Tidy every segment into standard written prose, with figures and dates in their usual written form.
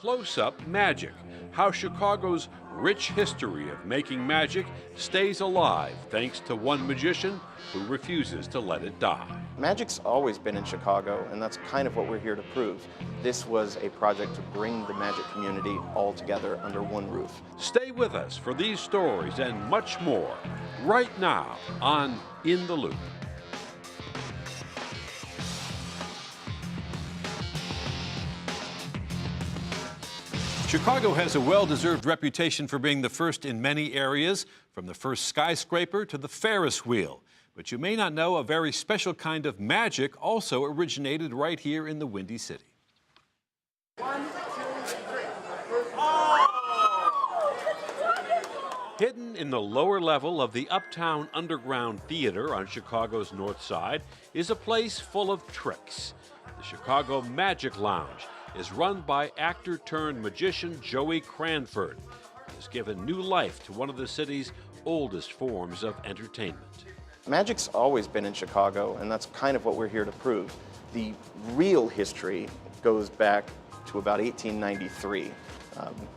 Close-Up Magic, how Chicago's rich history of making magic stays alive thanks to one magician who refuses to let it die. Magic's always been in Chicago, and that's kind of what we're here to prove. This was a project to bring the magic community all together under one roof. Stay with us for these stories and much more right now on In the Loop. Chicago has a well-deserved reputation for being the first in many areas, from the first skyscraper to the Ferris wheel. But you may not know a very special kind of magic also originated right here in the Windy City. 1, 2, 3. Hidden in the lower level of the Uptown Underground Theater on Chicago's North Side is a place full of tricks. The Chicago Magic Lounge is run by actor-turned-magician Joey Cranford. He has given new life to one of the city's oldest forms of entertainment. Magic's always been in Chicago, and that's kind of what we're here to prove. The real history goes back to about 1893.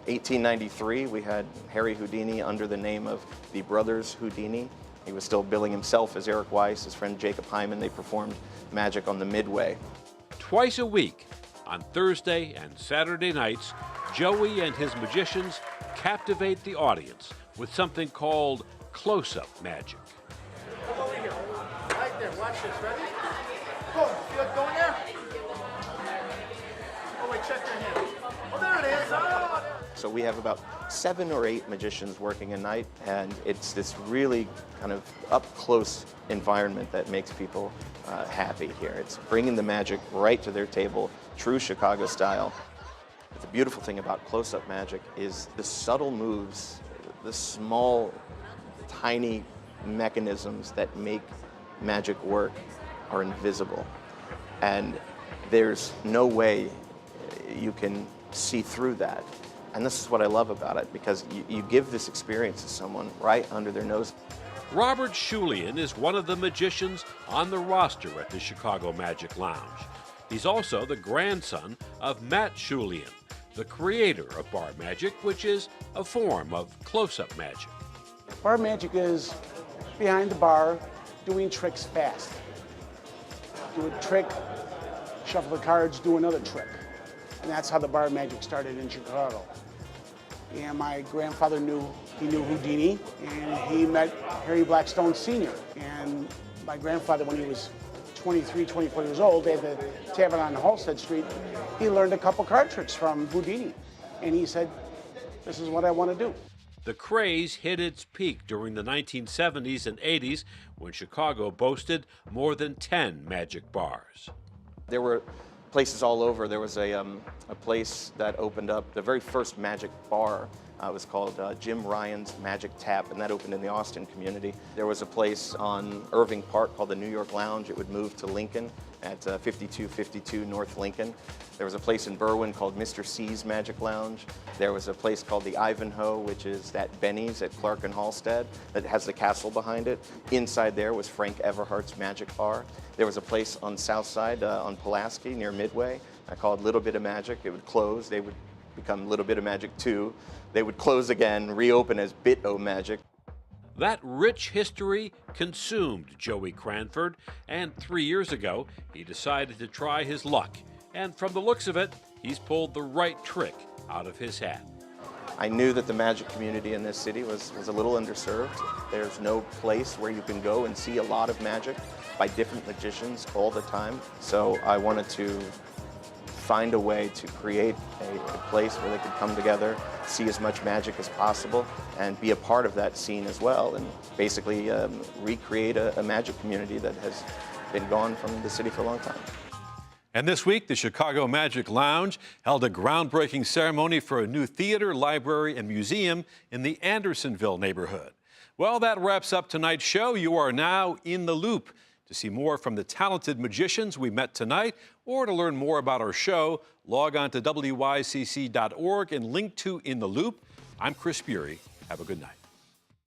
1893, we had Harry Houdini under the name of the Brothers Houdini. He was still billing himself as Eric Wycc, his friend Jacob Hyman. They performed magic on the Midway. Twice a week, on Thursday and Saturday nights, Joey and his magicians captivate the audience with something called close-up magic. Come over here. Right there. Watch this. Ready? Go. Feel it going there? Oh, wait. Check your hand. Oh, there it is. Oh, there. So we have about 7 or 8 magicians working a night, and it's this really kind of up-close environment that makes people happy here. It's bringing the magic right to their table, true Chicago style. But the beautiful thing about close-up magic is the subtle moves, the small, tiny mechanisms that make magic work are invisible. And there's no way you can see through that. And this is what I love about it, because you give this experience to someone right under their nose. Robert Schulian is one of the magicians on the roster at the Chicago Magic Lounge. He's also the grandson of Matt Schulian, the creator of bar magic, which is a form of close-up magic. Bar magic is behind the bar doing tricks fast. Do a trick, shuffle the cards, do another trick. And that's how the bar magic started in Chicago. And my grandfather knew Houdini, and he met Harry Blackstone Sr. And my grandfather, when he was 23, 24 years old, at the tavern on Halstead Street, he learned a couple card tricks from Houdini. And he said, this is what I want to do. The craze hit its peak during the 1970s and 80s when Chicago boasted more than 10 magic bars. There were places all over. There was a place that opened up, the very first magic bar was called Jim Ryan's Magic Tap, and that opened in the Austin community. There was a place on Irving Park called the New York Lounge. It would move to Lincoln at 5252 North Lincoln. There was a place in Berwyn called Mr. C's Magic Lounge. There was a place called the Ivanhoe, which is at Benny's at Clark and Halstead, that has the castle behind it. Inside there was Frank Everhart's Magic Bar. There was a place on South Side on Pulaski near Midway called Little Bit of Magic. It would close. They would become Little Bit of Magic 2. They would close again, reopen as Bit-O-Magic. That rich history consumed Joey Cranford, and 3 years ago, he decided to try his luck. And from the looks of it, he's pulled the right trick out of his hat. I knew that the magic community in this city was a little underserved. There's no place where you can go and see a lot of magic by different magicians all the time. So I wanted to find a way to create a place where they could come together, see as much magic as possible, and be a part of that scene as well, and basically recreate a magic community that has been gone from the city for a long time. And this week, the Chicago Magic Lounge held a groundbreaking ceremony for a new theater, library, and museum in the Andersonville neighborhood. Well, that wraps up tonight's show. You are now in the loop. To see more from the talented magicians we met tonight, or to learn more about our show, log on to wycc.org and link to In the Loop. I'm Chris Bury. Have a good night.